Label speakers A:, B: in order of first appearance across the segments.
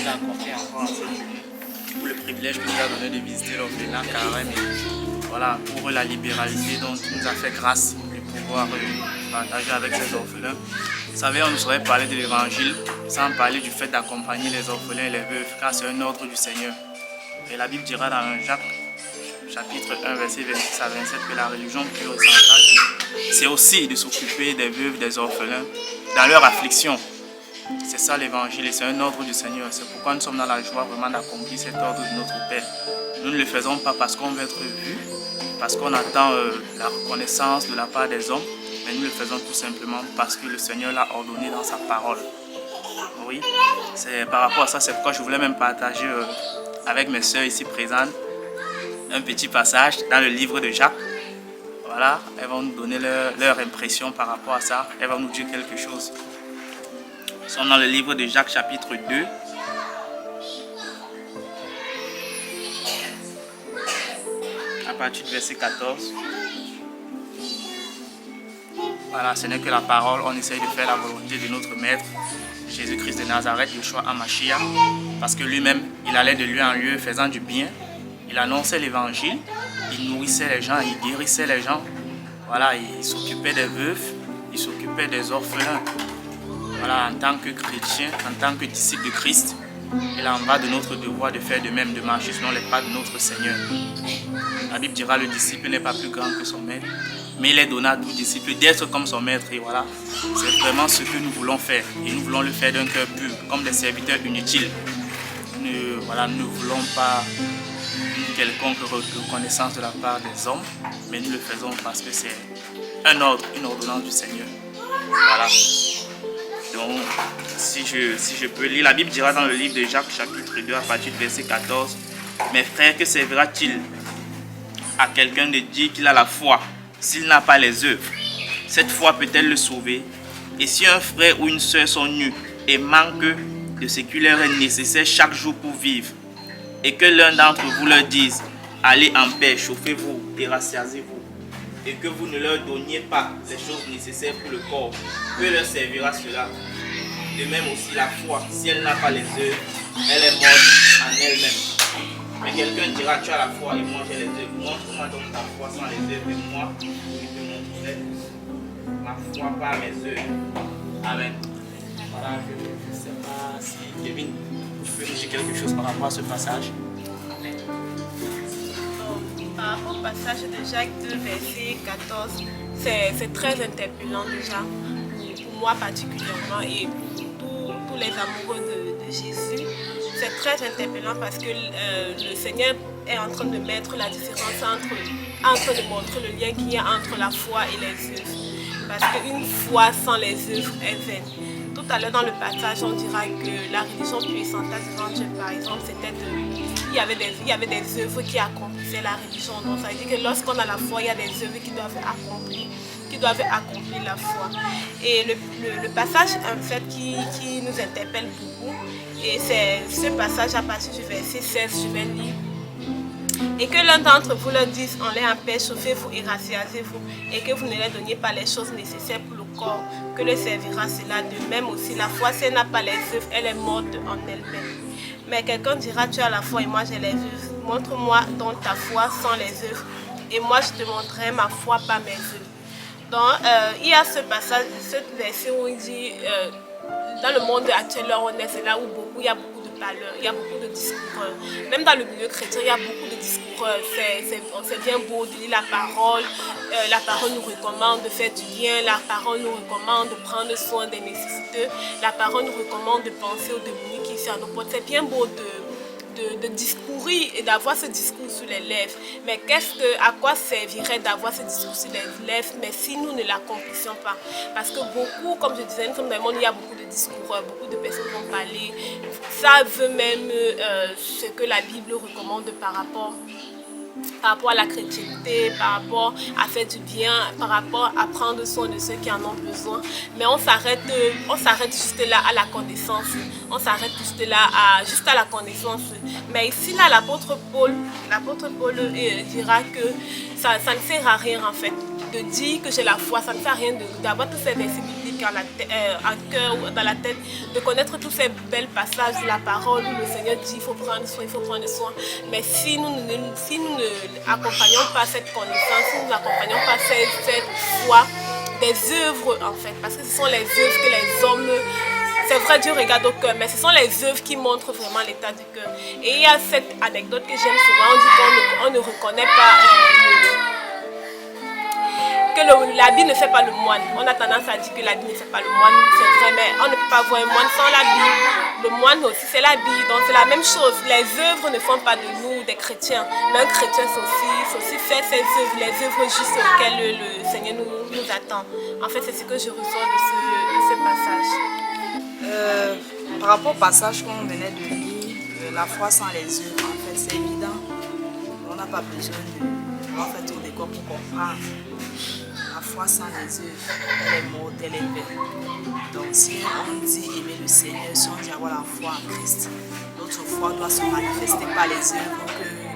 A: a accordé encore à cette journée, pour le privilège qu'il nous a donné de visiter l'orphelinat Carême. Voilà, pour la libéralité dont il nous a fait grâce de pouvoir partager avec ces orphelins. Vous savez, on ne saurait parler de l'évangile sans parler du fait d'accompagner les orphelins et les veuves, car c'est un ordre du Seigneur. Et la Bible dira dans Jacques, chapitre 1, verset 26 à 27, que la religion pure et sans tache, c'est aussi de s'occuper des veuves, des orphelins, dans leur affliction. C'est ça l'évangile et c'est un ordre du Seigneur. C'est pourquoi nous sommes dans la joie vraiment d'accomplir cet ordre de notre Père. Nous ne le faisons pas parce qu'on veut être vu, parce qu'on attend la reconnaissance de la part des hommes, mais nous le faisons tout simplement parce que le Seigneur l'a ordonné dans sa parole. Oui, c'est par rapport à ça, c'est pourquoi je voulais même partager avec mes soeurs ici présentes un petit passage dans le livre de Jacques. Voilà, elles vont nous donner leur impression par rapport à ça. Elles vont nous dire quelque chose. Nous sommes dans le livre de Jacques chapitre 2. À partir du verset 14. Voilà, ce n'est que la parole. On essaye de faire la volonté de notre Maître, Jésus-Christ de Nazareth, Yeshua HaMashiach. Parce que lui-même, il allait de lieu en lieu faisant du bien. Il annonçait l'évangile. Il nourrissait les gens, il guérissait les gens. Voilà, il s'occupait des veufs, il s'occupait des orphelins. Voilà, en tant que chrétien, en tant que disciple de Christ, il en va de notre devoir de faire de même, de marcher selon les pas de notre Seigneur. La Bible dira, le disciple n'est pas plus grand que son maître, mais il est donné à tout disciple d'être comme son maître. Et voilà, c'est vraiment ce que nous voulons faire. Et nous voulons le faire d'un cœur pur, comme des serviteurs inutiles. Voilà, nous ne voulons pas une quelconque reconnaissance de la part des hommes, mais nous le faisons parce que c'est un ordre, une ordonnance du Seigneur. Voilà. Donc, si je peux lire, la Bible dira dans le livre de Jacques, chapitre 2, à partir du verset 14, « Mes frères, que servira-t-il à quelqu'un de dire qu'il a la foi s'il n'a pas les œuvres? Cette foi peut-elle le sauver? Et si un frère ou une sœur sont nus et manquent de ce qui leur est nécessaire chaque jour pour vivre, et que l'un d'entre vous leur dise, allez en paix, chauffez-vous et rassasiez-vous, et que vous ne leur donniez pas les choses nécessaires pour le corps, que leur servira cela? De même aussi la foi, si elle n'a pas les œuvres, elle est morte en elle-même. Mais quelqu'un dira, tu as la foi et moi j'ai les œuvres. Montre-moi donc ta foi sans les œuvres, et moi je te montrerai ma foi par mes œuvres. Amen. Voilà, je ne sais pas si Kevin, tu peux nous dire quelque chose par rapport à ce passage.
B: Par rapport au passage de Jacques 2, verset 14, c'est très interpellant déjà, pour moi particulièrement et pour tous les amoureux de Jésus. C'est très interpellant parce que le Seigneur est en train de mettre la différence en train de montrer le lien qu'il y a entre la foi et les œuvres. Parce qu'une foi sans les œuvres est vaine. Tout à l'heure dans le passage, on dira que la religion puissante devant Dieu, par exemple, il y avait des œuvres qui accomplissaient la religion. Donc ça veut dire que lorsqu'on a la foi, il y a des œuvres qui doivent accomplir la foi. Et le passage en fait qui nous interpelle beaucoup, et c'est ce passage à partir du verset 16, je vais lire. Et que l'un d'entre vous leur dise, allez en paix, chauffez-vous et rassasiez-vous, et que vous ne leur donniez pas les choses nécessaires pour le corps, que le servira cela. De même aussi, la foi, si elle n'a pas les œuvres, elle est morte en elle-même. Mais quelqu'un dira, tu as la foi et moi j'ai les œuvres. Montre-moi donc ta foi sans les œuvres, et moi je te montrerai ma foi par mes œuvres. Donc, il y a ce passage, ce verset où il dit, dans le monde actuel, là on est, c'est là où il y a beaucoup de valeurs, il y a beaucoup de discours. Même dans le milieu chrétien, il y a beaucoup de discours. C'est bien beau de lire la parole nous recommande de faire du bien, la parole nous recommande de prendre soin des nécessiteux, la parole nous recommande de penser aux démunis qui sont à nos portes. C'est bien beau de discourir et d'avoir ce discours sur les lèvres. Mais à quoi servirait d'avoir ce discours sur les lèvres, mais si nous ne l'accomplissions pas? Parce que beaucoup, comme je disais, nous sommes dans le monde, il y a beaucoup de discours, beaucoup de personnes vont parler, savent même ce que la Bible recommande par rapport à la chrétienté, par rapport à faire du bien, par rapport à prendre soin de ceux qui en ont besoin. Mais on s'arrête juste là à la connaissance. On s'arrête juste là à la connaissance. Mais ici, là, l'apôtre Paul dira que ça ne sert à rien en fait de dire que j'ai la foi. Ça ne sert à rien d'avoir tous ces versets bibliques cœur, dans la tête, de connaître tous ces belles passages de la parole où le Seigneur dit il faut prendre soin, il faut prendre soin. Mais si nous n'accompagnons pas cette connaissance, si nous n'accompagnons pas cette foi, des œuvres en fait, parce que ce sont les œuvres que les hommes, c'est vrai Dieu regarde au cœur, mais ce sont les œuvres qui montrent vraiment l'état du cœur. Et il y a cette anecdote que j'aime souvent, on dit qu'on ne reconnaît pas que l'habit ne fait pas le moine. On a tendance à dire que l'habit ne fait pas le moine, c'est vrai, mais on ne peut pas voir un moine sans l'habit. Le moine aussi c'est l'habit, donc c'est la même chose. Les œuvres ne font pas de nous des chrétiens, mais un chrétien c'est aussi faire ses œuvres, les œuvres justes auxquelles le Seigneur nous attend. En fait, c'est ce que je ressens de ce passage.
C: Par rapport au passage qu'on venait de lire, la foi sans les œuvres, en fait c'est évident. On n'a pas besoin de voir fait tour des corps pour comprendre. La foi sans les œuvres, elle est morte, elle est vaine. Donc si on dit aimer le Seigneur, si on dit avoir la foi en Christ, notre foi doit se manifester par les œuvres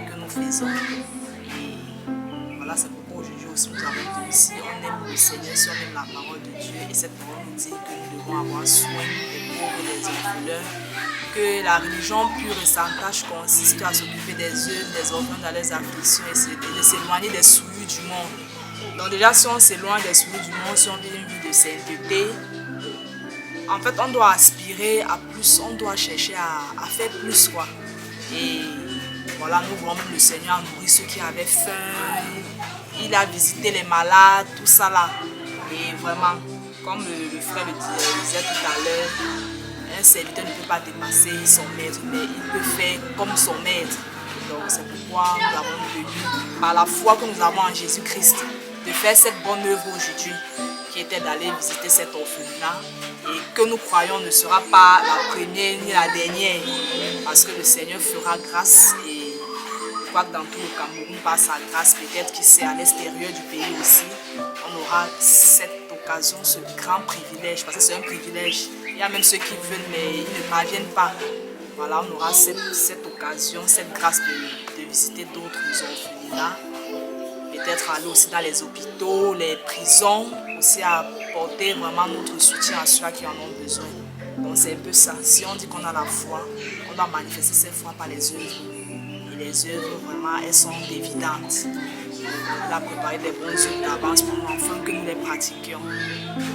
C: que nous faisons. Et voilà, c'est pourquoi aujourd'hui aussi nous avons dit, si on aime le Seigneur, si on aime la parole de Dieu, et cette parole nous dit que nous devons avoir soin des pauvres et des orphelins, que la religion pure et sans tâche consiste à s'occuper des œuvres, des orphelins dans leurs afflictions et de s'éloigner des souillures du monde. Donc déjà, si on s'éloigne des souillures du monde, si on vit une vie de sainteté, en fait, on doit aspirer à plus, on doit chercher à faire plus, quoi. Et voilà, nous voyons le Seigneur nourrir ceux qui avaient faim, il a visité les malades, tout ça là. Et vraiment, comme le frère le disait tout à l'heure, un serviteur ne peut pas dépasser son maître, mais il peut faire comme son maître. Donc c'est pourquoi nous avons tenu, par la foi que nous avons en Jésus-Christ, de faire cette bonne œuvre aujourd'hui, qui était d'aller visiter cet orphelinat, et que nous croyons ne sera pas la première ni la dernière, parce que le Seigneur fera grâce, et je crois que dans tout le Cameroun, par sa grâce, peut-être qu'il sait à l'extérieur du pays aussi, on aura cette occasion, ce grand privilège, parce que c'est un privilège. Il y a même ceux qui veulent, mais ils ne parviennent pas. Voilà, on aura cette occasion, cette grâce de visiter d'autres orphelinats. Peut-être aller aussi dans les hôpitaux, les prisons, aussi apporter vraiment notre soutien à ceux qui en ont besoin. Donc c'est un peu ça. Si on dit qu'on a la foi, on doit manifester cette foi par les œuvres. Et les œuvres, vraiment, elles sont évidentes. On a préparé des bonnes œuvres d'avance pour nous, afin que nous les pratiquions.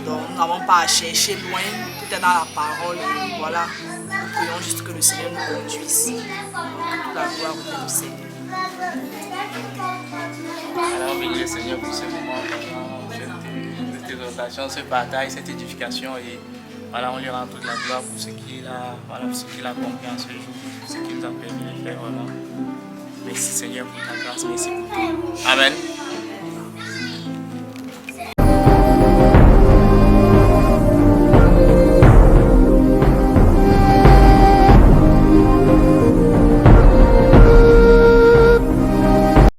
C: Donc nous n'avons pas à chercher loin, tout est dans la parole. Et voilà, nous prions juste que le Seigneur nous conduise. Donc que toute la gloire revienne au Seigneur.
A: Alors, bénis le Seigneur pour ce moment, cette exhortation, ce partage, cette édification. Et voilà, on lui rend toute la gloire pour ce qu'il a compris en ce jour, pour ce qu'il nous a permis de faire. Voilà. Merci Seigneur pour ta grâce, merci pour tout. Amen.